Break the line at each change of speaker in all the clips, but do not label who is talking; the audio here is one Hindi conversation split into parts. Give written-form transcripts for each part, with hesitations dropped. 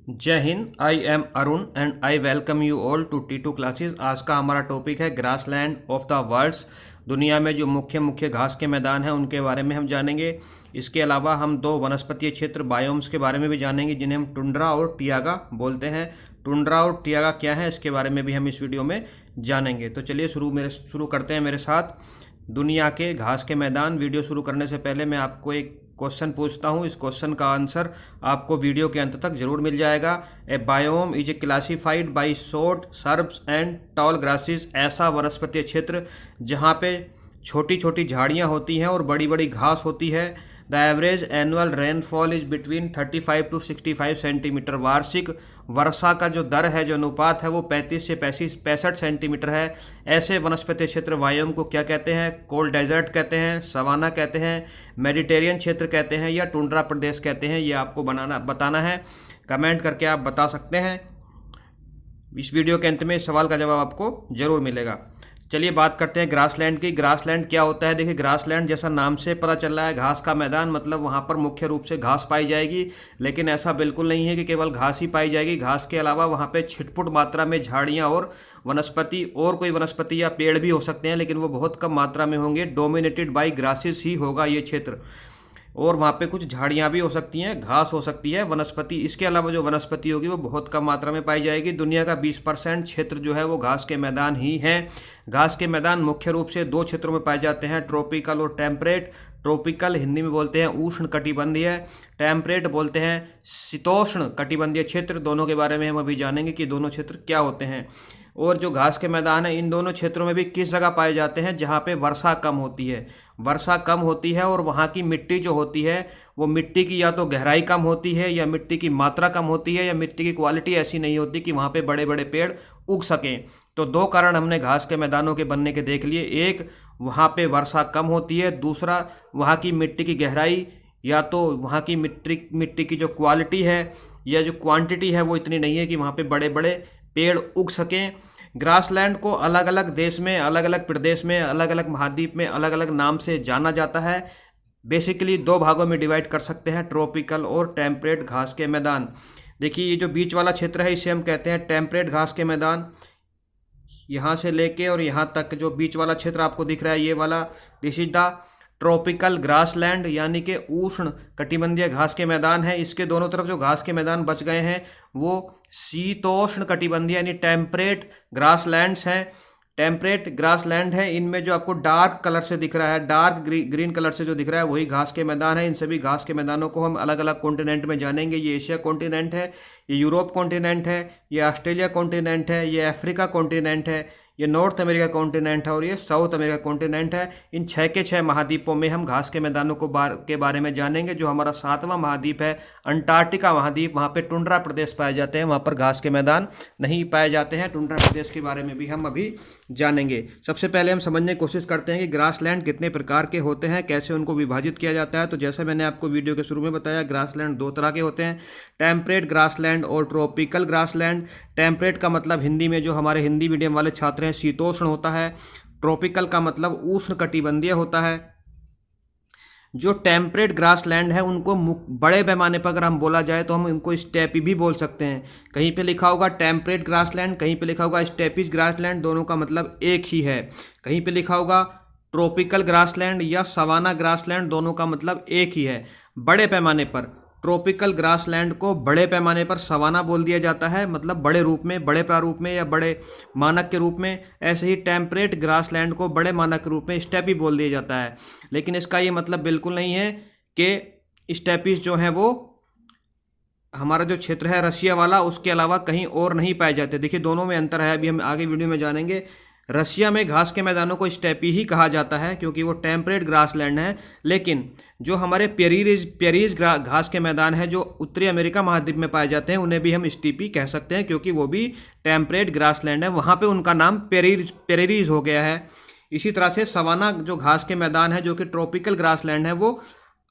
जय Hind. I am Arun and I welcome you all to T2 classes. आज का हमारा टॉपिक है ग्रासलैंड ऑफ द वर्ल्ड्स। दुनिया में जो मुख्य मुख्य घास के मैदान हैं उनके बारे में हम जानेंगे। इसके अलावा हम दो वनस्पतीय क्षेत्र बायोम्स के बारे में भी जानेंगे जिन्हें हम टुंड्रा और टियागा बोलते हैं। टुंड्रा और टियागा क्या है इसके बारे में भी हम इस वीडियो में जानेंगे। तो चलिए शुरू करते हैं मेरे साथ दुनिया के घास के मैदान। वीडियो शुरू करने से पहले मैं आपको एक क्वेश्चन पूछता हूँ। इस क्वेश्चन का आंसर आपको वीडियो के अंत तक जरूर मिल जाएगा। A biome is a classified by short shrubs and tall grasses. ऐसा वनस्पतीय क्षेत्र जहाँ पे छोटी छोटी झाड़ियाँ होती हैं और बड़ी बड़ी घास होती है। The average annual rainfall is between 35 to 65 centimetre. वार्षिक वर्षा का जो दर है, जो अनुपात है, वो 35 से 65 सेंटीमीटर है। ऐसे वनस्पतीय क्षेत्र वायोम को क्या कहते हैं? कोल्ड डेजर्ट कहते हैं, सवाना कहते हैं, मेडिटेरियन क्षेत्र कहते हैं या टुंड्रा प्रदेश कहते हैं। ये आपको बताना है। कमेंट करके आप बता सकते हैं। इस वीडियो के अंत में इस सवाल का जवाब आपको जरूर मिलेगा। चलिए बात करते हैं ग्रासलैंड की। ग्रासलैंड क्या होता है? देखिए, ग्रासलैंड जैसा नाम से पता चल रहा है घास का मैदान, मतलब वहाँ पर मुख्य रूप से घास पाई जाएगी। लेकिन ऐसा बिल्कुल नहीं है कि केवल घास ही पाई जाएगी। घास के अलावा वहाँ पे छिटपुट मात्रा में झाड़ियाँ और वनस्पति और कोई वनस्पति या पेड़ भी हो सकते हैं, लेकिन वो बहुत कम मात्रा में होंगे। डोमिनेटेड बाई ग्रासेस ही होगा ये क्षेत्र। और वहाँ पे कुछ झाड़ियाँ भी हो सकती हैं, घास हो सकती है, वनस्पति। इसके अलावा जो वनस्पति होगी वो बहुत कम मात्रा में पाई जाएगी। दुनिया का 20% क्षेत्र जो है वो घास के मैदान ही है। घास के मैदान मुख्य रूप से दो क्षेत्रों में पाए जाते हैं, ट्रॉपिकल और टेम्परेट। ट्रॉपिकल हिंदी में बोलते हैं उष्ण कटिबंधीय, टेम्परेट बोलते हैं शीतोष्ण कटिबंधीय क्षेत्र। दोनों के बारे में हम अभी जानेंगे कि दोनों क्षेत्र क्या होते हैं। और जो घास के मैदान है इन दोनों क्षेत्रों में भी किस जगह पाए जाते हैं? जहाँ पे वर्षा कम होती है। वर्षा कम होती है और वहाँ की मिट्टी जो होती है वो मिट्टी की या तो गहराई कम होती है या मिट्टी की मात्रा कम होती है या मिट्टी की क्वालिटी ऐसी नहीं होती कि वहाँ पे बड़े बड़े पेड़ उग सकें। तो दो कारण हमने घास के मैदानों के बनने के देख लिए। एक, वहाँ पे वर्षा कम होती है। दूसरा, वहाँ की मिट्टी की गहराई या तो वहाँ की मिट्टी की जो क्वालिटी है या जो क्वांटिटी है वो इतनी नहीं है कि वहाँ पे बड़े बड़े पेड़ उग सकें। ग्रासलैंड को अलग अलग देश में, अलग अलग प्रदेश में, अलग अलग महाद्वीप में अलग अलग नाम से जाना जाता है। बेसिकली दो भागों में डिवाइड कर सकते हैं, ट्रॉपिकल और टेम्परेट घास के मैदान। देखिए, ये जो बीच वाला क्षेत्र है इसे हम कहते हैं टेम्परेट घास के मैदान। यहाँ से लेके और यहाँ तक जो बीच वाला क्षेत्र आपको दिख रहा है ये वाला, this is the tropical grassland, यानी कि उष्ण कटिबंधीय घास के मैदान है। इसके दोनों तरफ जो घास के मैदान बच गए हैं वो शीतोष्ण कटिबंधीय यानी टेम्परेट ग्रासलैंड्स हैं। टेम्परेट ग्रासलैंड है। इनमें जो आपको डार्क कलर से दिख रहा है, डार्क ग्रीन कलर से जो दिख रहा है वही घास के मैदान है। इन सभी घास के मैदानों को हम अलग अलग कॉन्टिनेंट में जानेंगे। ये एशिया कॉन्टिनेंट है, ये यूरोप कॉन्टिनेंट है, ये ऑस्ट्रेलिया कॉन्टिनेंट है, ये अफ्रीका कॉन्टिनेंट है, ये नॉर्थ अमेरिका कॉन्टिनेंट है और ये साउथ अमेरिका कॉन्टिनेंट है। इन 6 के 6 महाद्वीपों में हम घास के मैदानों के बारे में जानेंगे। जो हमारा 7वां महाद्वीप है अंटार्कटिका महाद्वीप, वहाँ पे टुंड्रा प्रदेश पाए जाते हैं, वहाँ पर घास के मैदान नहीं पाए जाते हैं। टुंड्रा प्रदेश के बारे में भी हम अभी जानेंगे। सबसे पहले हम समझने की कोशिश करते हैं कि ग्रासलैंड कितने प्रकार के होते हैं, कैसे उनको विभाजित किया जाता है। तो जैसा मैंने आपको वीडियो के शुरू में बताया, ग्रासलैंड दो तरह के होते हैं, टेम्परेट ग्रासलैंड और ट्रॉपिकल ग्रासलैंड। टेम्परेट का मतलब हिंदी में जो हमारे हिंदी मीडियम वाले छात्र हैं शीतोष्ण होता है। ट्रॉपिकल का मतलब उष्ण कटिबंधीय होता है। जो टेम्परेट ग्रासलैंड है उनको बड़े पैमाने पर अगर हम बोला जाए तो हम इनको स्टेपी भी बोल सकते हैं। कहीं पे लिखा होगा टेम्परेट ग्रासलैंड, कहीं पे लिखा होगा स्टेपिश ग्रासलैंड, दोनों का मतलब एक ही है। कहीं पे लिखा होगा ट्रॉपिकल ग्रासलैंड या सवाना ग्रासलैंड, दोनों का मतलब एक ही है। बड़े पैमाने पर ट्रॉपिकल ग्रासलैंड को बड़े पैमाने पर सवाना बोल दिया जाता है, मतलब बड़े रूप में, बड़े प्रारूप में या बड़े मानक के रूप में। ऐसे ही टेम्परेट ग्रासलैंड को बड़े मानक के रूप में स्टेपी बोल दिया जाता है। लेकिन इसका ये मतलब बिल्कुल नहीं है कि स्टेपीज जो हैं वो हमारा जो क्षेत्र है रशिया वाला, उसके अलावा कहीं और नहीं पाए जाते। देखिए, दोनों में अंतर है, अभी हम आगे वीडियो में जानेंगे। रशिया में घास के मैदानों को स्टेपी ही कहा जाता है क्योंकि वो टेम्परेट ग्रासलैंड है। लेकिन जो हमारे पेरीज घास के मैदान है जो उत्तरी अमेरिका महाद्वीप में पाए जाते हैं उन्हें भी हम स्टीपी कह सकते हैं क्योंकि वो भी टेम्परेट ग्रासलैंड है। वहाँ पे उनका नाम पेरीज हो गया है। इसी तरह से सवाना जो घास के मैदान है जो कि ट्रॉपिकल ग्रासलैंड है वो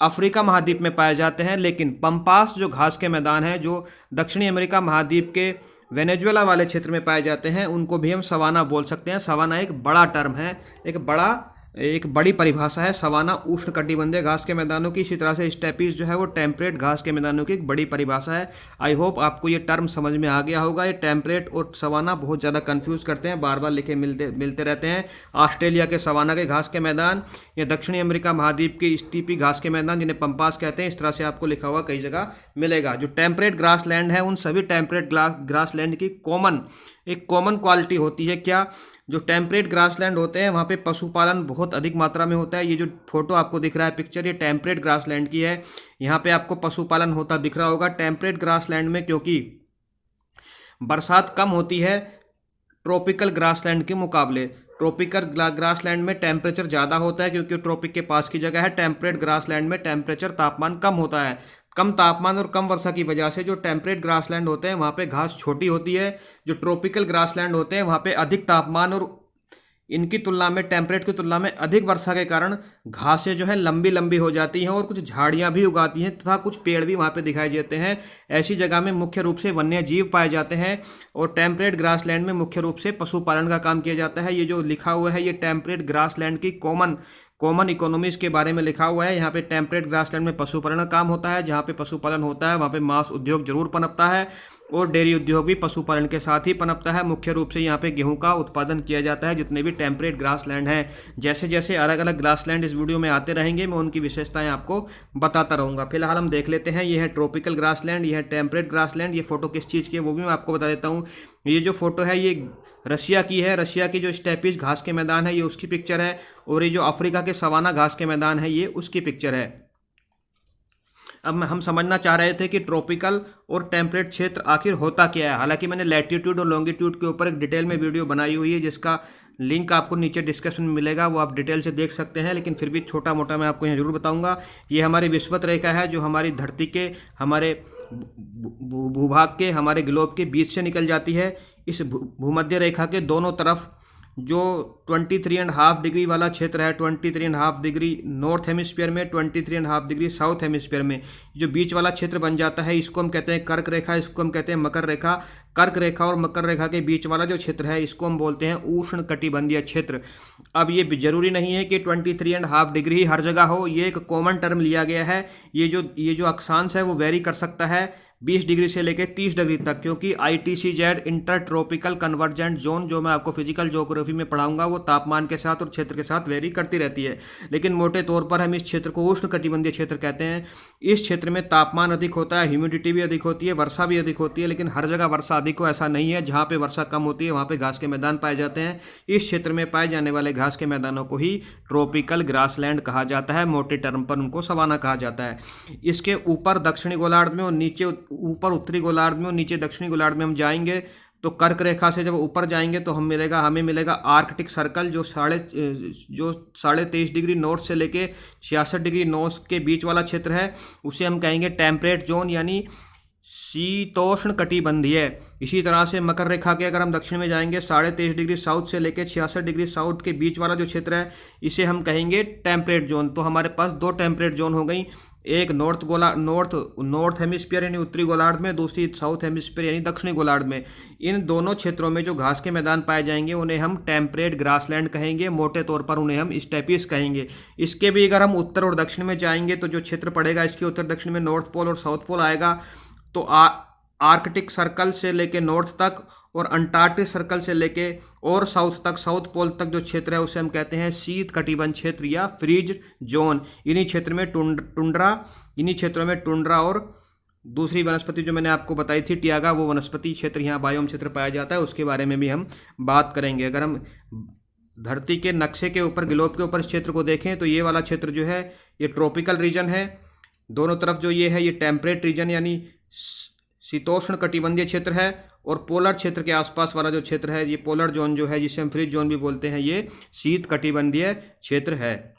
अफ्रीका महाद्वीप में पाए जाते हैं। लेकिन पंपास जो घास के मैदान है जो दक्षिणी अमेरिका महाद्वीप के वेनेजुएला वाले क्षेत्र में पाए जाते हैं उनको भी हम सवाना बोल सकते हैं। सवाना एक बड़ा टर्म है, एक बड़ा एक बड़ी परिभाषा है सवाना उष्णकटिबंधीय घास के मैदानों की। इसी तरह से स्टेपीज जो है वो टेम्परेट घास के मैदानों की एक बड़ी परिभाषा है। आई होप आपको ये टर्म समझ में आ गया होगा। ये टेम्परेट और सवाना बहुत ज़्यादा कंफ्यूज करते हैं, बार बार लिखे मिलते रहते हैं। ऑस्ट्रेलिया के सवाना के घास के मैदान या दक्षिणी अमेरिका महाद्वीप के स्टीपी घास के मैदान जिन्हें पंपास कहते हैं, इस तरह से आपको लिखा हुआ कई जगह मिलेगा। जो टेम्परेट ग्रास लैंड है उन सभी टेम्परेट ग्रास लैंड की एक कॉमन क्वालिटी होती है क्या, जो टेम्परेट ग्रासलैंड होते हैं वहाँ पे पशुपालन बहुत अधिक मात्रा में होता है। ये जो फोटो आपको दिख रहा है पिक्चर, ये टेम्परेट ग्रासलैंड की है। यहाँ पे आपको पशुपालन होता दिख रहा होगा टेम्परेट ग्रासलैंड में, क्योंकि बरसात कम होती है ट्रॉपिकल ग्रासलैंड के मुकाबले। ट्रॉपिकल ग्रासलैंड में टेम्परेचर ज़्यादा होता है क्योंकि ट्रॉपिक के पास की जगह है। टेम्परेट ग्रासलैंड में टेम्परेचर तापमान कम होता है। कम तापमान और कम वर्षा की वजह से जो टेम्परेट ग्रासलैंड होते हैं वहाँ पे घास छोटी होती है। जो ट्रॉपिकल ग्रासलैंड होते हैं वहाँ पे अधिक तापमान और इनकी तुलना में टेम्परेट की तुलना में अधिक वर्षा के कारण घासें जो है लंबी लंबी हो जाती हैं और कुछ झाड़ियाँ भी उगाती हैं तथा कुछ पेड़ भी वहाँ पे दिखाई देते हैं। ऐसी जगह में मुख्य रूप से वन्य जीव पाए जाते हैं और टेम्परेट ग्रासलैंड में मुख्य रूप से पशुपालन का काम किया जाता है। ये जो लिखा हुआ है ये टेम्परेट ग्रासलैंड की कॉमन इकोनॉमीज के बारे में लिखा हुआ है। यहाँ पे टेम्परेट ग्रासलैंड में पशुपालन का काम होता है। जहाँ पे पशुपालन होता है वहाँ पे मांस उद्योग जरूर पनपता है और डेयरी उद्योग भी पशुपालन के साथ ही पनपता है। मुख्य रूप से यहाँ पे गेहूं का उत्पादन किया जाता है। जितने भी टेम्परेट ग्रासलैंड हैं, जैसे जैसे अलग अलग ग्रासलैंड इस वीडियो में आते रहेंगे मैं उनकी विशेषताएं आपको बताता रहूँगा। फिलहाल हम देख लेते हैं, ये है ट्रॉपिकल ग्रासलैंड, ये है टेम्परेट ग्रासलैंड। ये फोटो किस चीज़ की है वो भी मैं आपको बता देता हूँ। ये जो फोटो है ये रशिया की है। रशिया की जो स्टेपीज घास के मैदान है ये उसकी पिक्चर है, और ये जो अफ्रीका के सवाना घास के मैदान है ये उसकी पिक्चर है। अब हम समझना चाह रहे थे कि ट्रॉपिकल और टेम्परेट क्षेत्र आखिर होता क्या है। हालांकि मैंने लैटिट्यूड और लॉन्गिट्यूड के ऊपर एक डिटेल में वीडियो बनाई हुई है जिसका लिंक आपको नीचे डिस्क्रिप्शन में मिलेगा, वो आप डिटेल से देख सकते हैं। लेकिन फिर भी छोटा मोटा मैं आपको यहाँ जरूर बताऊंगा। ये हमारी विषुवत रेखा है जो हमारी धरती के, हमारे भूभाग के, हमारे ग्लोब के बीच से निकल जाती है। इस भूमध्य रेखा के दोनों तरफ जो 23.5 डिग्री वाला क्षेत्र है, 23.5 डिग्री नॉर्थ हेमिस्फीयर में, 23.5 डिग्री साउथ हेमिस्फीयर में, जो बीच वाला क्षेत्र बन जाता है इसको हम कहते हैं कर्क रेखा, इसको हम कहते हैं मकर रेखा। कर्क रेखा और मकर रेखा के बीच वाला जो क्षेत्र है इसको हम बोलते हैं उष्ण कटिबंधीय क्षेत्र। अब ये जरूरी नहीं है कि 23.5 डिग्री ही हर जगह हो, ये एक कॉमन टर्म लिया गया है। ये जो अक्षांश है वो वेरी कर सकता है 20 डिग्री से लेकर 30 डिग्री तक, क्योंकि ITCZ inter tropical convergent zone जो मैं आपको फिजिकल ज्योग्राफी में पढ़ाऊंगा वो तापमान के साथ और क्षेत्र के साथ वेरी करती रहती है। लेकिन मोटे तौर पर हम इस क्षेत्र को उष्ण कटिबंधीय क्षेत्र कहते हैं। इस क्षेत्र में तापमान अधिक होता है, ह्यूमिडिटी भी अधिक होती है, वर्षा भी अधिक होती है, लेकिन हर जगह वर्षा अधिक हो ऐसा नहीं है। जहाँ पे वर्षा कम होती है वहाँ पे घास के मैदान पाए जाते हैं। इस क्षेत्र में पाए जाने वाले घास के मैदानों को ही ट्रॉपिकल ग्रासलैंड कहा जाता है, मोटे टर्म पर उनको सवाना कहा जाता है। इसके ऊपर दक्षिणी गोलार्ध में और नीचे ऊपर उत्तरी गोलार्ध में और नीचे दक्षिणी गोलार्ध में हम जाएंगे तो कर्क रेखा से जब ऊपर जाएंगे तो हमें मिलेगा आर्कटिक सर्कल जो 23.5 डिग्री नॉर्थ से लेके 66 डिग्री नॉर्थ के बीच वाला क्षेत्र है। उसे हम कहेंगे टेम्परेट जोन यानी शीतोष्ण कटिबंधीय। इसी तरह से मकर रेखा के अगर हम दक्षिण में जाएंगे 23.5 डिग्री साउथ से लेकर 66 डिग्री साउथ के बीच वाला जो क्षेत्र है इसे हम कहेंगे टेम्परेट जोन। तो हमारे पास दो टेम्परेट जोन हो गई, एक नॉर्थ हेमिस्फीयर यानी उत्तरी गोलार्ध में, दूसरी साउथ हेमिस्फीयर यानी दक्षिणी गोलार्ध में। इन दोनों क्षेत्रों में जो घास के मैदान पाए जाएंगे उन्हें हम टेम्परेट ग्रासलैंड कहेंगे, मोटे तौर पर उन्हें हम स्टेपीज कहेंगे। इसके भी अगर हम उत्तर और दक्षिण में जाएंगे तो जो क्षेत्र पड़ेगा इसके उत्तर दक्षिण में नॉर्थ पोल और साउथ पोल आएगा। तो आर्कटिक सर्कल से लेके नॉर्थ तक और अंटार्कटिक सर्कल से लेके और साउथ तक, साउथ पोल तक जो क्षेत्र है उसे हम कहते हैं शीत कटिबंध क्षेत्र या फ्रीज जोन। इन्हीं क्षेत्रों में टुंड्रा और दूसरी वनस्पति जो मैंने आपको बताई थी टियागा, वो वनस्पति क्षेत्र यहाँ बायोम क्षेत्र पाया जाता है, उसके बारे में भी हम बात करेंगे। अगर हम धरती के नक्शे के ऊपर, ग्लोब के ऊपर इस क्षेत्र को देखें तो ये वाला क्षेत्र जो है ये ट्रॉपिकल रीजन है। दोनों तरफ जो ये है ये टेम्परेट रीजन यानी शीतोष्ण कटिबंधीय क्षेत्र है, और पोलर क्षेत्र के आसपास वाला जो क्षेत्र है ये पोलर जोन जो है जिसे हम फ्रीज जोन भी बोलते हैं, ये शीत कटिबंधीय क्षेत्र है।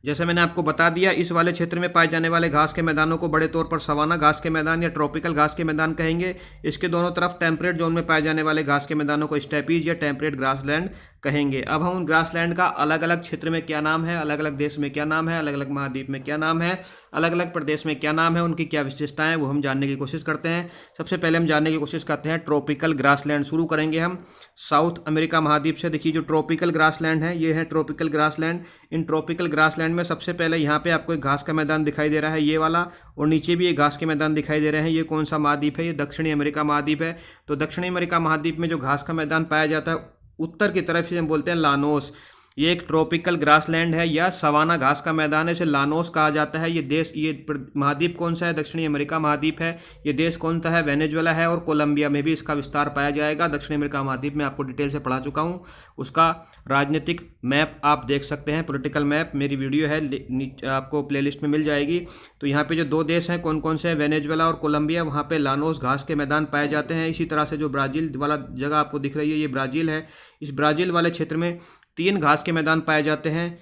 जैसे मैंने आपको बता दिया, इस वाले क्षेत्र में पाए जाने वाले घास के मैदानों को बड़े तौर पर सवाना घास के मैदान या ट्रॉपिकल घास के मैदान कहेंगे। इसके दोनों तरफ टेम्परेट जोन में पाए जाने वाले घास के मैदानों को स्टेपीज या टेम्परेट ग्रासलैंड कहेंगे। अब हम उन ग्रासलैंड का अलग अलग क्षेत्र में क्या नाम है, अलग अलग देश में क्या नाम है, अलग अलग महाद्वीप में क्या नाम है, अलग अलग प्रदेश में क्या नाम है, उनकी क्या विशेषताएं हैं, वो हम जानने की कोशिश करते हैं। सबसे पहले हम जानने की कोशिश करते हैं ट्रॉपिकल ग्रासलैंड। शुरू करेंगे हम साउथ अमेरिका महाद्वीप से। देखिए जो ट्रॉपिकल ग्रासलैंड है ये है tropical grassland. In tropical grassland में सबसे पहले यहाँ पे आपको एक घास का मैदान दिखाई दे रहा है ये वाला, और नीचे भी एक घास के मैदान दिखाई दे रहे हैं। ये कौन सा महाद्वीप है, ये दक्षिणी अमेरिका महाद्वीप है। तो दक्षिणी अमेरिका महाद्वीप में जो घास का मैदान पाया जाता है उत्तर की तरफ से हम बोलते हैं लानोस। ये एक ट्रॉपिकल ग्रासलैंड है या सवाना घास का मैदान है, इसे लानोस कहा जाता है। ये देश, ये महाद्वीप कौन सा है, दक्षिणी अमेरिका महाद्वीप है। ये देश कौन सा है, वेनेजुएला है, और कोलंबिया में भी इसका विस्तार पाया जाएगा। दक्षिणी अमेरिका महाद्वीप में आपको डिटेल से पढ़ा चुका हूँ। उसका राजनीतिक मैप आप देख सकते हैं, पॉलिटिकल मैप, मेरी वीडियो है आपको प्लेलिस्ट में मिल जाएगी। तो यहाँ पे जो दो देश हैं कौन कौन से हैं, वेनेजुएला और कोलंबिया, वहाँ पे लानोस घास के मैदान पाए जाते हैं। इसी तरह से जो ब्राज़ील वाला जगह आपको दिख रही है ये ब्राज़ील है। इस ब्राज़ील वाले क्षेत्र में 3 घास के मैदान पाए जाते हैं।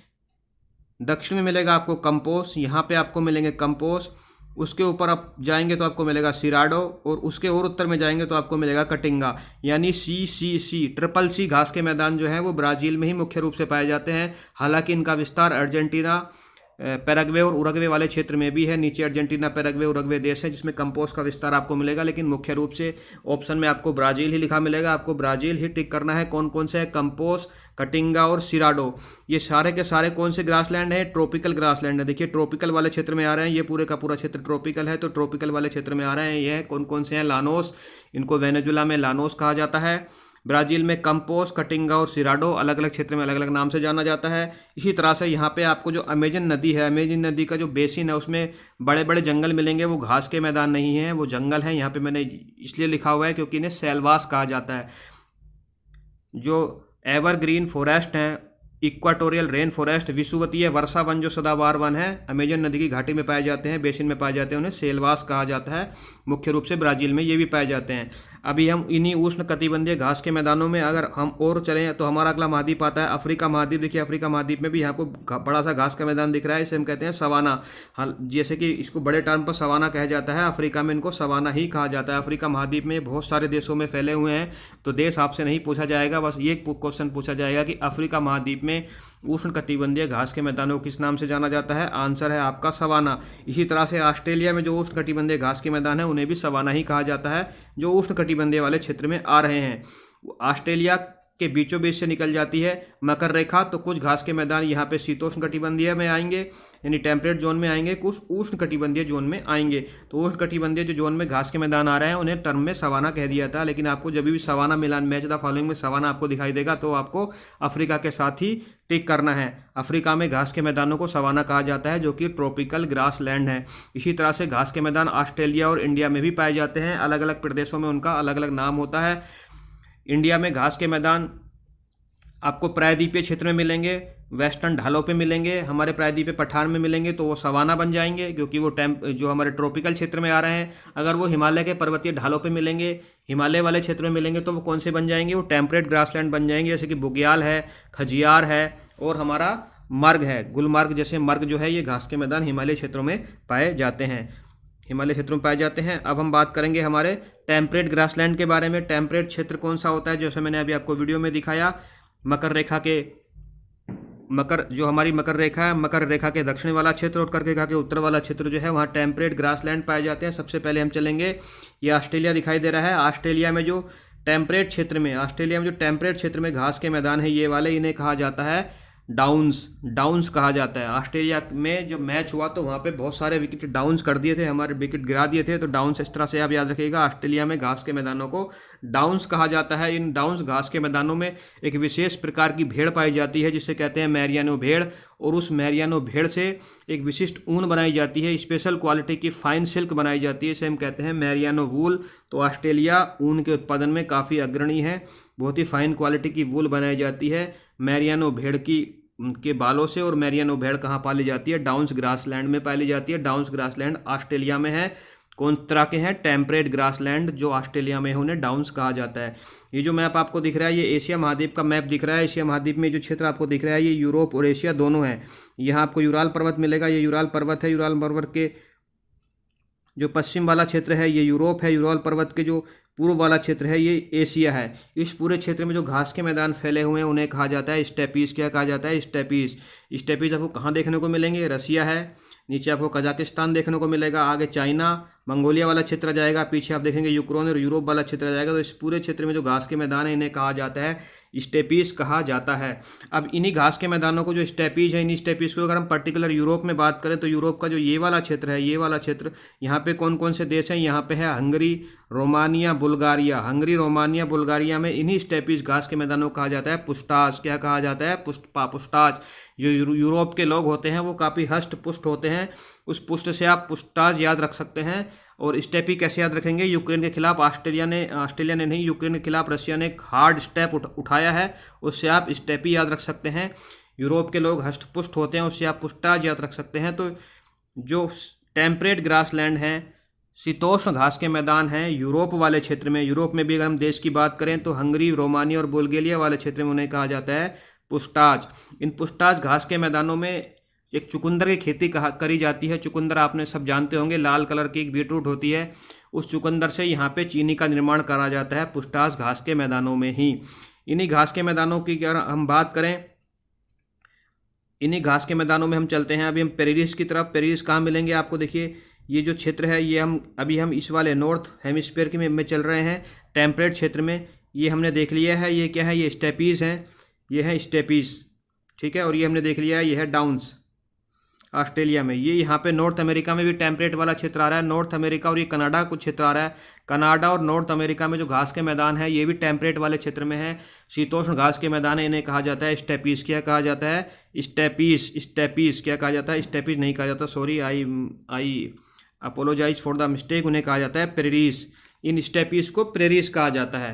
दक्षिण में मिलेगा आपको कंपोस, यहाँ पे आपको मिलेंगे कंपोस। उसके ऊपर आप जाएंगे तो आपको मिलेगा सिराडो, और उसके और उत्तर में जाएंगे तो आपको मिलेगा कटिंगा। यानी सी ट्रिपल सी घास के मैदान जो है वो ब्राज़ील में ही मुख्य रूप से पाए जाते हैं। हालांकि इनका विस्तार अर्जेंटीना, पैराग्वे और उरुग्वे वाले क्षेत्र में भी है। नीचे अर्जेंटीना, पैराग्वे, उरुग्वे देश है जिसमें कंपोस का विस्तार आपको मिलेगा, लेकिन मुख्य रूप से ऑप्शन में आपको ब्राज़ील ही लिखा मिलेगा। आपको ब्राज़ील ही टिक करना है। कौन कौन से है, कंपोस, कटिंगा और सिराडो। ये सारे के सारे कौन से ग्रासलैंड है, ट्रॉपिकल ग्रासलैंड है। देखिए ट्रॉपिकल वाले क्षेत्र में आ रहे हैं, ये पूरे का पूरा क्षेत्र ट्रॉपिकल है, तो ट्रॉपिकल वाले क्षेत्र में आ रहे हैं। ये कौन कौन से हैं, लानोस, इनको वेनेजुएला में लानोस कहा जाता है। ब्राज़ील में कंपोस, कटिंगा और सिराडो, अलग अलग क्षेत्र में अलग अलग नाम से जाना जाता है। इसी तरह से यहाँ पे आपको जो अमेजन नदी है, अमेजन नदी का जो बेसिन है उसमें बड़े बड़े जंगल मिलेंगे। वो घास के मैदान नहीं हैं, वो जंगल हैं। यहाँ पे मैंने इसलिए लिखा हुआ है क्योंकि इन्हें सेल्वास कहा जाता है। जो एवरग्रीन फॉरेस्ट हैं, इक्वाटोरियल रेन फॉरेस्ट, विषुवतीय वर्षा वन जो सदाबहार वन है, अमेजन नदी की घाटी में पाए जाते हैं, बेसिन में पाए जाते हैं, उन्हें सेल्वास कहा जाता है। मुख्य रूप से ब्राज़ील में ये भी पाए जाते हैं। अभी हम इन्हीं उष्ण कटिबंधीय घास के मैदानों में अगर हम और चलें तो हमारा अगला महाद्वीप आता है अफ्रीका महाद्वीप। देखिए अफ्रीका महाद्वीप में भी यहाँ को बड़ा सा घास का मैदान दिख रहा है, इसे हम कहते हैं सवाना। जैसे कि इसको बड़े टर्म पर सवाना कहा जाता है, अफ्रीका में इनको सवाना ही कहा जाता है। अफ्रीका महाद्वीप में बहुत सारे देशों में फैले हुए हैं, तो देश आपसे नहीं पूछा जाएगा, बस ये क्वेश्चन पूछा जाएगा कि अफ्रीका महाद्वीप में उष्ण कटिबंधीय घास के मैदानों को किस नाम से जाना जाता है। आंसर है आपका सवाना। इसी तरह से ऑस्ट्रेलिया में जो उष्ण कटिबंधीय घास के मैदान है उन्हें भी सवाना ही कहा जाता है, जो उष्ण कटिबंधीय वाले क्षेत्र में आ रहे हैं। ऑस्ट्रेलिया के बीचों बीच से निकल जाती है मकर रेखा, तो कुछ घास के मैदान यहाँ पे शीतोष्ण कटिबंधीय में आएंगे, यानी टेम्परेट जोन में आएंगे, कुछ उष्ण कटिबंधीय जोन में आएंगे। तो उष्ण कटिबंधीय जो जोन में घास के मैदान आ रहे हैं उन्हें टर्म में सवाना कह दिया था। लेकिन आपको जब भी सवाना मिलान मैच द फॉलोइंग में सवाना आपको दिखाई देगा तो आपको अफ्रीका के साथ ही टिक करना है। अफ्रीका में घास के मैदानों को सवाना कहा जाता है, जो कि ट्रॉपिकल ग्रास लैंड है। इसी तरह से घास के मैदान ऑस्ट्रेलिया और इंडिया में भी पाए जाते हैं, अलग अलग प्रदेशों में उनका अलग अलग नाम होता है। इंडिया में घास के मैदान आपको प्रायद्वीपीय क्षेत्र में मिलेंगे, वेस्टर्न ढालों पे मिलेंगे। हमारे प्रायद्वीपीय पठार में मिलेंगे तो वो सवाना बन जाएंगे, क्योंकि वो जो हमारे ट्रॉपिकल क्षेत्र में आ रहे हैं। अगर वो हिमालय के पर्वतीय ढालों पे मिलेंगे, हिमालय वाले क्षेत्र में मिलेंगे, तो वो कौन से बन जाएंगे, वो टेम्परेट ग्रासलैंड बन जाएंगे। जैसे कि बुग्याल है, खजियार है और हमारा मर्ग है, गुलमर्ग। जैसे मर्ग जो है ये घास के मैदान हिमालय क्षेत्रों में पाए जाते हैं, हिमालय क्षेत्रों में पाए जाते हैं। अब हम बात करेंगे हमारे टेम्परेट ग्रासलैंड के बारे में। टेम्परेट क्षेत्र कौन सा होता है, जैसे मैंने अभी आपको वीडियो में दिखाया, मकर रेखा के जो हमारी मकर रेखा है, मकर रेखा के दक्षिण वाला क्षेत्र और कर्क रेखा के उत्तर वाला क्षेत्र जो है वहाँ टेम्परेट ग्रासलैंड पाए जाते हैं। सबसे पहले हम चलेंगे, ये ऑस्ट्रेलिया दिखाई दे रहा है। ऑस्ट्रेलिया में जो टेम्परेट क्षेत्र में घास के मैदान है ये वाले, इन्हें कहा जाता है डाउन्स कहा जाता है। ऑस्ट्रेलिया में जब मैच हुआ तो वहाँ पे बहुत सारे विकेट डाउन्स कर दिए थे, हमारे विकेट गिरा दिए थे, तो डाउन्स इस तरह से आप याद रखिएगा। ऑस्ट्रेलिया में घास के मैदानों को डाउन्स कहा जाता है। इन डाउन्स घास के मैदानों में एक विशेष प्रकार की भेड़ पाई जाती है जिसे कहते हैं मैरियानो भेड़, और उस मैरियानो भेड़ से एक विशिष्ट ऊन बनाई जाती है, स्पेशल क्वालिटी की फाइन सिल्क बनाई जाती है, इसे हम कहते हैं मैरियानो वूल। तो ऑस्ट्रेलिया ऊन के उत्पादन में काफ़ी अग्रणी है, बहुत ही फाइन क्वालिटी की वूल बनाई जाती है मैरियानो भेड़ के बालों से। और मैरियानो भेड़ कहाँ पाली जाती है, डाउन्स ग्रासलैंड में पाली जाती है। डाउन्स ग्रासलैंड ऑस्ट्रेलिया में है। कौन तरह के हैं, टेम्परेट ग्रासलैंड जो ऑस्ट्रेलिया में है उन्हें डाउन्स कहा जाता है। ये जो मैप आपको दिख रहा है ये एशिया महाद्वीप का मैप दिख रहा है। एशिया महाद्वीप में जो क्षेत्र आपको दिख रहा है ये यूरोप और एशिया दोनों है। यहाँ आपको यूराल पर्वत मिलेगा, ये यूराल पर्वत है। यूराल पर्वत के जो पश्चिम वाला क्षेत्र है ये यूरोप है। यूराल पर्वत के जो पूर्व वाला क्षेत्र है ये एशिया है। इस पूरे क्षेत्र में जो घास के मैदान फैले हुए हैं उन्हें कहा जाता है स्टेपीज। क्या कहा जाता है? स्टेपीज। स्टेपीज आपको कहाँ देखने को मिलेंगे? रसिया है, नीचे आपको कजाकिस्तान देखने को मिलेगा, आगे चाइना मंगोलिया वाला क्षेत्र आ जाएगा, पीछे आप देखेंगे यूक्रेन और यूरोप वाला क्षेत्र आ जाएगा। तो इस पूरे क्षेत्र में जो घास के मैदान है इन्हें कहा जाता है स्टेपीज कहा जाता है। अब इन्हीं घास के मैदानों को जो स्टेपीज है, इन्हीं स्टेपीज को अगर हम पर्टिकुलर यूरोप में बात करें तो यूरोप का जो ये वाला क्षेत्र है, ये वाला क्षेत्र, यहाँ पे कौन कौन से देश हैं? यहाँ पे है Hungary, Romania, Bulgaria. Hungary, Romania, Bulgaria में इन्हीं स्टेपीज घास के मैदानों को कहा जाता है पुष्टाज। क्या कहा जाता है? पुष्टाज। जो यूरोप के लोग होते हैं वो काफ़ी हष्ट पुष्ट होते हैं, उस पुष्ट से आप पुष्टाज याद रख सकते हैं। और स्टेपी कैसे याद रखेंगे? यूक्रेन के खिलाफ ऑस्ट्रेलिया ने नहीं, यूक्रेन के खिलाफ रशिया ने एक हार्ड स्टेप उठाया है, उससे आप स्टेपी याद रख सकते हैं। यूरोप के लोग हष्ट पुष्ट होते हैं, उससे आप पुष्टाज याद रख सकते हैं। तो जो टेम्परेट ग्रासलैंड हैं, शीतोष्ण घास के मैदान हैं यूरोप वाले क्षेत्र में, यूरोप में भी अगर हम देश की बात करें तो हंगरी, रोमानिया और बुल्गारिया वाले क्षेत्र में उन्हें कहा जाता है पुष्टाज। इन पुष्टाज घास के मैदानों में एक चुकंदर की खेती करी जाती है। चुकंदर आपने सब जानते होंगे, लाल कलर की एक बीटरूट होती है, उस चुकंदर से यहाँ पे चीनी का निर्माण करा जाता है पुष्टाज घास के मैदानों में ही। इन्हीं घास के मैदानों की अगर हम बात करें, इन्हीं घास के मैदानों में हम चलते हैं अभी हम पेरिस की तरफ। पेरिस कहाँ मिलेंगे आपको? देखिए ये जो क्षेत्र है ये हम इस वाले नॉर्थ हेमिस्फीयर के में चल रहे हैं, टेम्परेट क्षेत्र में। ये हमने देख लिया है, ये क्या है? ये स्टेपीज़ हैं, ये है स्टेपीज़, ठीक है। और ये हमने देख लिया है, ये है डाउन्स ऑस्ट्रेलिया में। ये यहाँ पे नॉर्थ अमेरिका में भी टेम्परेट वाला क्षेत्र आ रहा है, नॉर्थ अमेरिका, और ये कनाडा कुछ क्षेत्र आ रहा है। कनाडा और नॉर्थ अमेरिका में जो घास के मैदान है ये भी टेम्परेट वाले क्षेत्र में है, शीतोष्ण घास के मैदान है, इन्हें कहा जाता है स्टेपीज। क्या कहा जाता है? स्टेपीज। स्टेपीज क्या कहा जाता है? स्टेपीज नहीं कहा जाता, sorry, I apologize for the mistake. उन्हें कहा जाता है प्रेरीज। इन स्टेपीज को प्रेरीज कहा जाता है।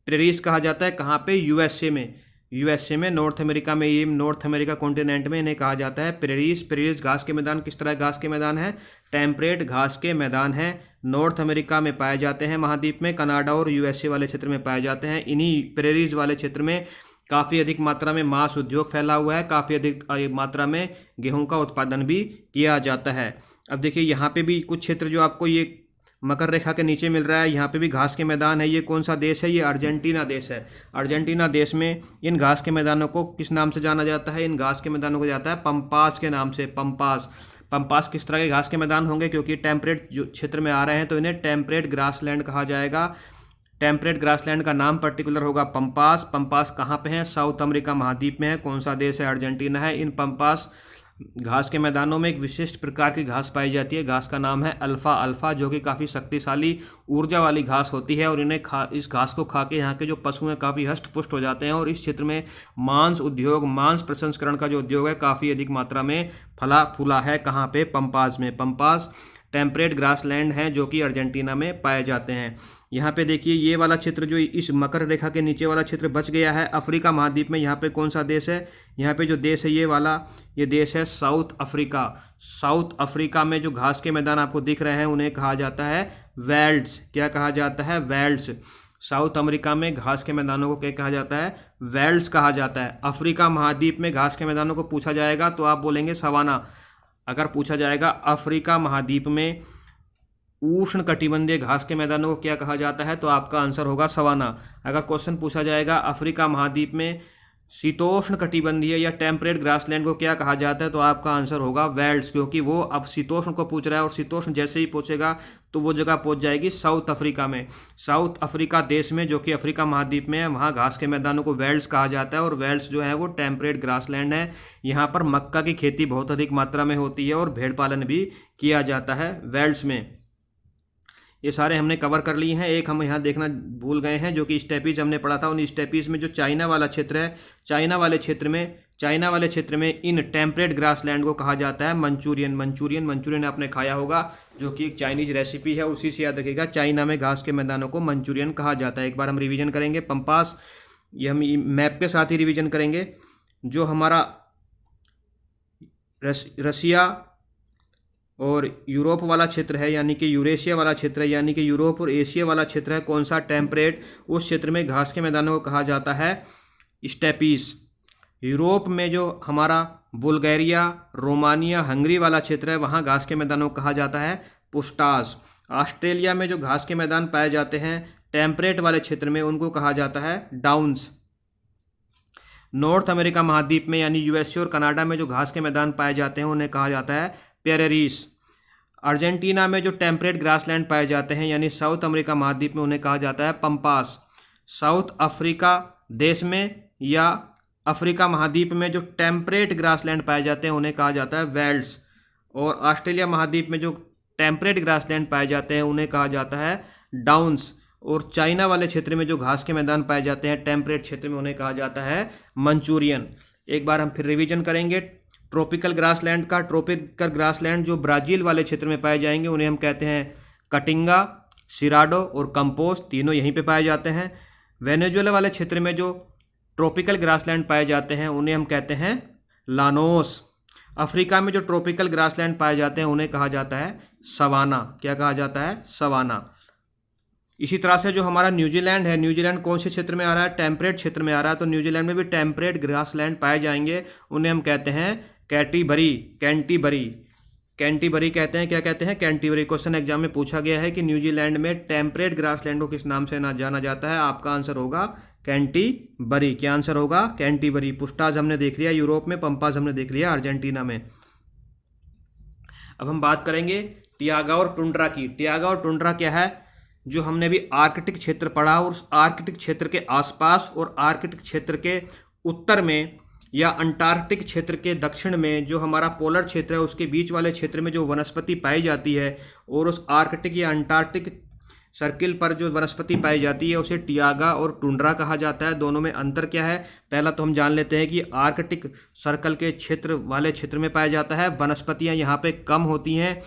प्रेरीज कहा जाता है कहाँ पे? यूएसए में। यूएसए में, नॉर्थ अमेरिका में, ये नॉर्थ अमेरिका कॉन्टिनेंट में इन्हें कहा जाता है प्रेरीज। प्रेरीज घास के मैदान किस तरह घास के मैदान है? टेम्परेट घास के मैदान हैं, नॉर्थ अमेरिका में पाए जाते हैं महाद्वीप में, कनाडा और यूएसए वाले क्षेत्र में पाए जाते हैं। इन्हीं प्रेरीज वाले क्षेत्र में काफ़ी अधिक मात्रा में मांस उद्योग फैला हुआ है, काफ़ी अधिक मात्रा में गेहूं का उत्पादन भी किया जाता है। अब देखिए यहाँ पे भी कुछ क्षेत्र जो आपको ये मकर रेखा के नीचे मिल रहा है, यहाँ पे भी घास के मैदान है। ये कौन सा देश है? ये अर्जेंटीना देश है। अर्जेंटीना देश में इन घास के मैदानों को किस नाम से जाना जाता है? इन घास के मैदानों को जाता है पंपास के नाम से। पंपास। पंपास किस तरह के घास के मैदान होंगे? क्योंकि टेम्परेट जो क्षेत्र में आ रहे हैं तो इन्हें टेम्परेट ग्रासलैंड कहा जाएगा। टेम्परेट ग्रासलैंड का नाम पर्टिकुलर होगा पंपास। पंपास कहाँ पे है? साउथ अमेरिका महाद्वीप में है। कौन सा देश है? अर्जेंटीना है। इन पंपास घास के मैदानों में एक विशिष्ट प्रकार की घास पाई जाती है, घास का नाम है अल्फा अल्फा, जो कि काफ़ी शक्तिशाली ऊर्जा वाली घास होती है। और इस घास को खा के यहाँ के जो पशु हैं काफ़ी हष्ट पुष्ट हो जाते हैं। और इस क्षेत्र में मांस उद्योग, मांस प्रसंस्करण का जो उद्योग है काफ़ी अधिक मात्रा में फला फूला है। कहाँ पे? पंपास में। पंपास टेम्परेट ग्रासलैंड हैं जो कि अर्जेंटीना में पाए जाते हैं। यहाँ पे देखिए ये वाला क्षेत्र जो इस मकर रेखा के नीचे वाला क्षेत्र बच गया है अफ्रीका महाद्वीप में। यहाँ पे कौन सा देश है? यहाँ पे जो देश है ये वाला, ये देश है साउथ अफ्रीका। साउथ अफ्रीका में जो घास के मैदान आपको दिख रहे हैं उन्हें कहा जाता है वेल्ड्स। क्या कहा जाता है? वेल्ड्स। साउथ अमेरिका में घास के मैदानों को क्या कहा जाता है? वेल्ड्स कहा जाता है। अफ्रीका महाद्वीप में घास के मैदानों को पूछा जाएगा तो आप बोलेंगे सवाना। अगर पूछा जाएगा अफ्रीका महाद्वीप में उष्ण कटिबंधीय घास के मैदानों को क्या कहा जाता है तो आपका आंसर होगा सवाना। अगर क्वेश्चन पूछा जाएगा अफ्रीका महाद्वीप में शीतोष्ण कटिबंधीय या टेम्परेट ग्रासलैंड को क्या कहा जाता है तो आपका आंसर होगा वेल्ड्स, क्योंकि वो अब शीतोष्ण को पूछ रहा है और शीतोष्ण जैसे ही पूछेगा तो वो जगह पहुंच जाएगी साउथ अफ्रीका में। साउथ अफ्रीका देश में जो कि अफ्रीका महाद्वीप में है, वहाँ घास के मैदानों को वेल्ड्स कहा जाता है। और वेल्ड्स जो है वो टेम्परेट ग्रासलैंड है। यहाँ पर मक्का की खेती बहुत अधिक मात्रा में होती है और भेड़ पालन भी किया जाता है वेल्ड्स में। ये सारे हमने कवर कर लिए हैं। एक हम यहाँ देखना भूल गए हैं जो कि स्टेपीज हमने पढ़ा था। उन स्टेपीज में जो चाइना वाला क्षेत्र है, चाइना वाले क्षेत्र में इन टेम्परेट ग्रासलैंड को कहा जाता है मंचूरियन। मंचूरियन आपने खाया होगा जो कि एक चाइनीज रेसिपी है, उसी से याद रखिएगा। चाइना में घास के मैदानों को मंचूरियन कहा जाता है। एक बार हम रिवीजन करेंगे पंपास, ये हम मैप के साथ ही रिवीजन करेंगे। जो हमारा रसिया और यूरोप वाला क्षेत्र है यानी कि यूरेशिया वाला क्षेत्र है, यानी कि यूरोप और एशिया वाला क्षेत्र है, कौन सा? टेम्परेट। उस क्षेत्र में घास के मैदानों को कहा जाता है स्टेपीज। यूरोप में जो हमारा बुल्गारिया, रोमानिया, हंगरी वाला क्षेत्र है वहाँ घास के मैदानों को कहा जाता है पुष्टाज। ऑस्ट्रेलिया में जो घास के मैदान पाए जाते हैं टेम्परेट वाले क्षेत्र में, उनको कहा जाता है डाउन्स। नॉर्थ अमेरिका महाद्वीप में यानी यूएसए और कनाडा में जो घास के मैदान पाए जाते हैं उन्हें कहा जाता है प्रेरीज। अर्जेंटीना में जो टेम्परेट ग्रासलैंड पाए जाते हैं यानी साउथ अमेरिका महाद्वीप में, उन्हें कहा जाता है पंपास। साउथ अफ्रीका देश में या अफ्रीका महाद्वीप में जो टेम्परेट ग्रासलैंड पाए जाते हैं उन्हें कहा जाता है वेल्ड्स। और ऑस्ट्रेलिया महाद्वीप में जो टेम्परेट ग्रासलैंड पाए जाते हैं उन्हें कहा जाता है डाउन्स। और चाइना वाले क्षेत्र में जो घास के मैदान पाए जाते हैं टेम्परेट क्षेत्र में, उन्हें कहा जाता है मंचूरियन। एक बार हम फिर रिवीजन करेंगे ट्रॉपिकल ग्रासलैंड का। ट्रॉपिकल ग्रासलैंड जो ब्राज़ील वाले क्षेत्र में पाए जाएंगे उन्हें हम कहते हैं कटिंगा, सिराडो और कंपोस्ट, तीनों यहीं पे पाए जाते हैं। वेनेजुएला वाले क्षेत्र में जो ट्रॉपिकल ग्रासलैंड पाए जाते हैं उन्हें हम कहते हैं लानोस। अफ्रीका में जो ट्रॉपिकल ग्रासलैंड पाए जाते हैं उन्हें कहा जाता है सवाना। क्या कहा जाता है? सवाना। इसी तरह से जो हमारा न्यूजीलैंड है, न्यूजीलैंड कौन से क्षेत्र में आ रहा है? टेम्परेट क्षेत्र में आ रहा है। तो न्यूजीलैंड में भी टेम्परेट ग्रासलैंड पाए जाएंगे, उन्हें हम कहते हैं कैंटीबरी। कैंटीबरी, कैंटीबरी कहते हैं। क्या कहते हैं? कैंटीबरी। क्वेश्चन एग्जाम में पूछा गया है कि न्यूजीलैंड में टेम्परेट ग्रासलैंड को किस नाम से ना जाना जाता है? आपका आंसर होगा कैंटीबरी। क्या आंसर होगा? कैंटीबरी। पुस्टाज हमने देख लिया यूरोप में, पंपाज हमने देख लिया अर्जेंटीना में। अब हम बात करेंगे टियागा और टुंड्रा की। टियागा और टुंड्रा क्या है? जो हमने भी आर्कटिक क्षेत्र पढ़ा, और उस आर्कटिक क्षेत्र के आसपास और आर्कटिक क्षेत्र के उत्तर में या अंटार्कटिक क्षेत्र के दक्षिण में जो हमारा पोलर क्षेत्र है उसके बीच वाले क्षेत्र में जो वनस्पति पाई जाती है, और उस आर्कटिक या अंटार्कटिक सर्किल पर जो वनस्पति पाई जाती है उसे टियागा और टुंड्रा कहा जाता है। दोनों में अंतर क्या है? पहला तो हम जान लेते हैं कि आर्कटिक सर्कल के क्षेत्र वाले क्षेत्र में पाया जाता है, वनस्पतियां यहाँ पे कम होती हैं।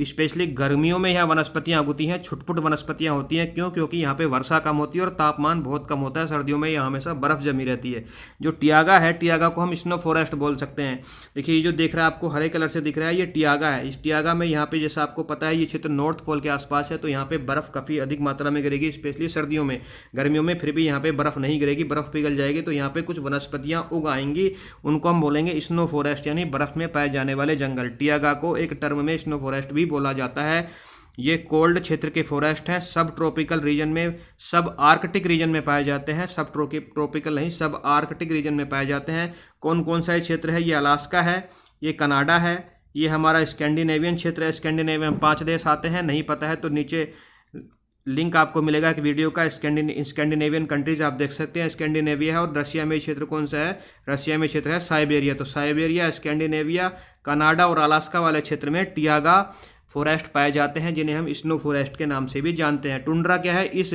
स्पेशली गर्मियों में यहाँ वनस्पतियाँ उगती हैं, छुटपुट वनस्पतियाँ होती हैं। क्यों? क्योंकि यहाँ पे वर्षा कम होती है और तापमान बहुत कम होता है। सर्दियों में यहाँ हमेशा बर्फ़ जमी रहती है। जो टियागा है, टियागा को हम स्नो फॉरेस्ट बोल सकते हैं। देखिए ये जो दिख रहा है आपको हरे कलर से दिख रहा है, ये टियागा है। इस टियागा में यहाँ पे जैसा आपको पता है ये क्षेत्र नॉर्थ पोल के आसपास है, तो यहाँ पे बर्फ़ काफ़ी अधिक मात्रा में गिरेगी, स्पेशली सर्दियों में। गर्मियों में फिर भी यहाँ पे बर्फ़ नहीं गिरेगी, बर्फ़ पिघल जाएगी, तो यहाँ पे कुछ वनस्पतियाँ उग आएंगी, उनको हम बोलेंगे स्नो फॉरेस्ट, यानी बर्फ़ में पाए जाने वाले जंगल। टियागा को एक टर्म में स्नो फॉरेस्ट भी बोला जाता है। ये कोल्ड क्षेत्र के फॉरेस्ट हैं, सब ट्रॉपिकल रीजन में, सब आर्कटिक रीजन में पाए जाते हैं। सब ट्रॉपिकल नहीं, सब आर्कटिक रीजन में पाए जाते हैं। कौन कौन सा ये क्षेत्र है? ये अलास्का है, ये कनाडा है, ये हमारा स्कैंडिनेवियन क्षेत्र है। स्कैंडिनेवियन में 5 देश आते हैं, नहीं पता है तो नीचे लिंक आपको मिलेगा एक वीडियो का, स्कैंडिनेवियन कंट्रीज आप देख सकते हैं। स्कैंडिनेविया है। और रशिया में क्षेत्र कौन सा है? रशिया में क्षेत्र है साइबेरिया। तो साइबेरिया, स्कैंडिनेविया, कनाडा और अलास्का वाले क्षेत्र में टियागा फॉरेस्ट पाए जाते हैं, जिन्हें हम स्नो फॉरेस्ट के नाम से भी जानते हैं। टुंड्रा क्या है? इस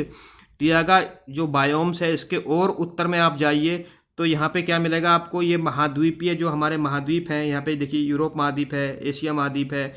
टियागा जो बायोम्स है इसके और उत्तर में आप जाइए तो यहाँ पे क्या मिलेगा आपको? ये महाद्वीपीय जो हमारे महाद्वीप हैं, यहाँ पे देखिए यूरोप महाद्वीप है, एशिया महाद्वीप है,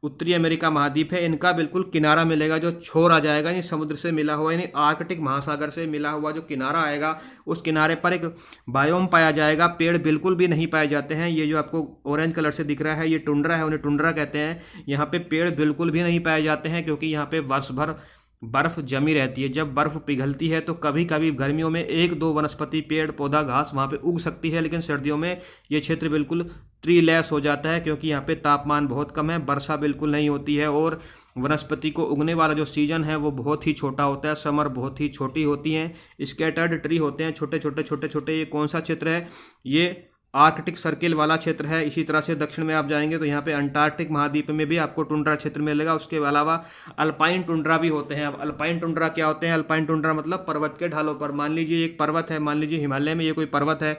उत्तरी अमेरिका महाद्वीप है, इनका बिल्कुल किनारा मिलेगा जो छोर आ जाएगा, यानी समुद्र से मिला हुआ, यानी आर्कटिक महासागर से मिला हुआ जो किनारा आएगा, उस किनारे पर एक बायोम पाया जाएगा। पेड़ बिल्कुल भी नहीं पाए जाते हैं। ये जो आपको ऑरेंज कलर से दिख रहा है ये टुंड्रा है, उन्हें टुंड्रा कहते हैं। यहाँ पे पेड़ बिल्कुल भी नहीं पाए जाते हैं क्योंकि यहाँ पे वर्ष भर बर्फ़ जमी रहती है। जब बर्फ़ पिघलती है तो कभी कभी गर्मियों में 1-2 वनस्पति, पेड़ पौधा, घास वहाँ पे उग सकती है, लेकिन सर्दियों में ये क्षेत्र बिल्कुल ट्रीलेस हो जाता है क्योंकि यहाँ पे तापमान बहुत कम है, वर्षा बिल्कुल नहीं होती है, और वनस्पति को उगने वाला जो सीजन है वो बहुत ही छोटा होता है। समर बहुत ही छोटी होती हैं, स्कैटर्ड ट्री होते हैं, छोटे छोटे छोटे छोटे। ये कौन सा क्षेत्र है? ये आर्कटिक सर्किल वाला क्षेत्र है। इसी तरह से दक्षिण में आप जाएंगे तो यहाँ पे अंटार्कटिक महाद्वीप में भी आपको टुंड्रा क्षेत्र मिलेगा। उसके अलावा अल्पाइन टुंड्रा भी होते हैं। अब अल्पाइन टुंड्रा क्या होते हैं? अल्पाइन टुंड्रा मतलब पर्वत के ढालों पर। मान लीजिए एक पर्वत है, मान लीजिए हिमालय में ये कोई पर्वत है।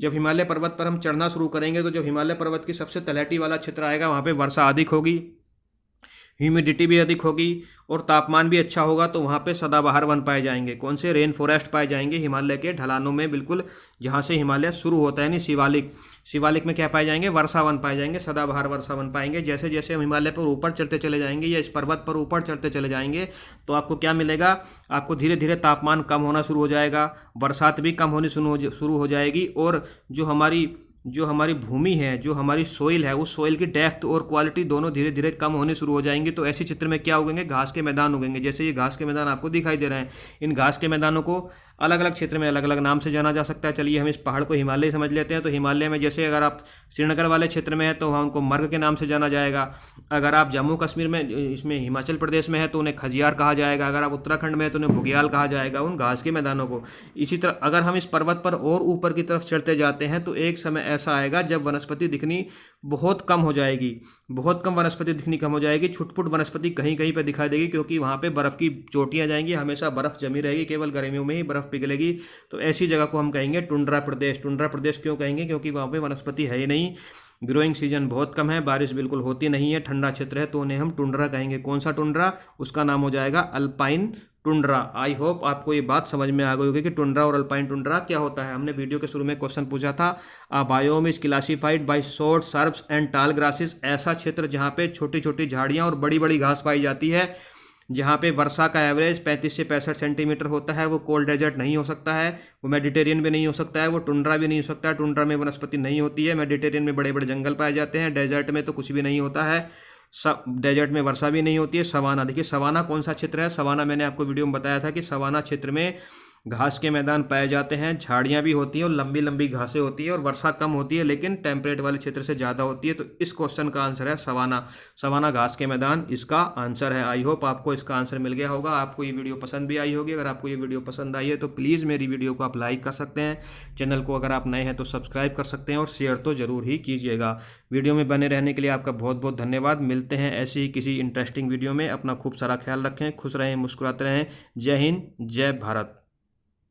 जब हिमालय पर्वत पर हम चढ़ना शुरू करेंगे तो जब हिमालय पर्वत की सबसे तलहटी वाला क्षेत्र आएगा वहाँ पे वर्षा अधिक होगी, ह्यूमिडिटी भी अधिक होगी और तापमान भी अच्छा होगा, तो वहाँ पे सदाबहार वन पाए जाएंगे। कौन से? रेन फॉरेस्ट पाए जाएंगे हिमालय के ढलानों में, बिल्कुल जहाँ से हिमालय शुरू होता है, यानी शिवालिक। शिवालिक में क्या पाए जाएंगे? वर्षा वन पाए जाएंगे, सदाबहार वर्षा वन पाएंगे। जैसे जैसे हम हिमालय पर ऊपर चढ़ते चले जाएंगे या इस पर्वत पर ऊपर चढ़ते चले जाएंगे तो आपको क्या मिलेगा? आपको धीरे धीरे तापमान कम होना शुरू हो जाएगा, बरसात भी कम होनी शुरू हो जाएगी, और जो हमारी भूमि है, जो हमारी सोइल है, उस सोइल की डेप्थ और क्वालिटी दोनों धीरे धीरे कम होनी शुरू हो जाएंगी। तो ऐसे चित्र में क्या उगेंगे? घास के मैदान उगेंगे। जैसे ये घास के मैदान आपको दिखाई दे रहे हैं, इन घास के मैदानों को अलग अलग क्षेत्र में अलग अलग नाम से जाना जा सकता है। चलिए हम इस पहाड़ को हिमालय समझ लेते हैं। तो हिमालय में जैसे अगर आप श्रीनगर वाले क्षेत्र में है तो वहाँ उनको मर्ग के नाम से जाना जाएगा। अगर आप जम्मू कश्मीर में, इसमें हिमाचल प्रदेश में है तो उन्हें खजियार कहा जाएगा। अगर आप उत्तराखंड में है तो उन्हें बुग्याल कहा जाएगा, उन घास के मैदानों को। इसी तरह अगर हम इस पर्वत पर और ऊपर की तरफ चढ़ते जाते हैं तो एक समय ऐसा आएगा जब वनस्पति दिखनी बहुत कम हो जाएगी, बहुत कम वनस्पति दिखनी कम हो जाएगी। छुटपुट वनस्पति कहीं कहीं पर दिखाई देगी, क्योंकि वहाँ पे बर्फ़ की चोटियाँ जाएंगी, हमेशा बर्फ़ जमी रहेगी, केवल गर्मियों में ही बर्फ़ पिघलेगी। तो ऐसी जगह को हम कहेंगे टुंड्रा प्रदेश। टुंड्रा प्रदेश क्यों कहेंगे? क्योंकि वहाँ पे वनस्पति है ही नहीं, ग्रोइंग सीजन बहुत कम है, बारिश बिल्कुल होती नहीं है, ठंडा क्षेत्र है, तो उन्हें हम टुंड्रा कहेंगे। कौन सा टुंड्रा? उसका नाम हो जाएगा अल्पाइन टुंड्रा। आई होप आपको ये बात समझ में आ गई होगी कि टुंड्रा और अल्पाइन टुंड्रा क्या होता है। हमने वीडियो के शुरू में क्वेश्चन पूछा था, a biome is classified by short shrubs and tall grasses. ऐसा क्षेत्र जहाँ पे छोटी छोटी झाड़ियाँ और बड़ी बड़ी घास पाई जाती है, जहाँ पे वर्षा का एवरेज 35 से 65 सेंटीमीटर होता है। वो कोल्ड डेजर्ट नहीं हो सकता है, वो मेडिटेरियन भी नहीं हो सकता है, वो टुंड्रा भी नहीं हो सकता है। टुंड्रा में वनस्पति नहीं होती है, मेडिटेरियन में बड़े बड़े जंगल पाए जाते हैं, डेजर्ट में तो कुछ भी नहीं होता है, सब डेजर्ट में वर्षा भी नहीं होती है। सवाना, देखिए सवाना कौन सा क्षेत्र है? सवाना मैंने आपको वीडियो में बताया था कि सवाना क्षेत्र में घास के मैदान पाए जाते हैं, झाड़ियाँ भी होती हैं और लंबी लंबी घासें होती है और वर्षा कम होती है, लेकिन टेम्परेट वाले क्षेत्र से ज़्यादा होती है। तो इस क्वेश्चन का आंसर है सवाना। सवाना घास के मैदान इसका आंसर है। आई होप आपको इसका आंसर मिल गया होगा, आपको ये वीडियो पसंद भी आई होगी। अगर आपको ये वीडियो पसंद आई है तो प्लीज़ मेरी वीडियो को आप लाइक कर सकते हैं, चैनल को अगर आप नए हैं तो सब्सक्राइब कर सकते हैं और शेयर तो ज़रूर ही कीजिएगा। वीडियो में बने रहने के लिए आपका बहुत बहुत धन्यवाद। मिलते हैं ऐसी ही किसी इंटरेस्टिंग वीडियो में। अपना खूब सारा ख्याल रखें, खुश रहें, मुस्कुराते रहें। जय हिंद, जय भारत।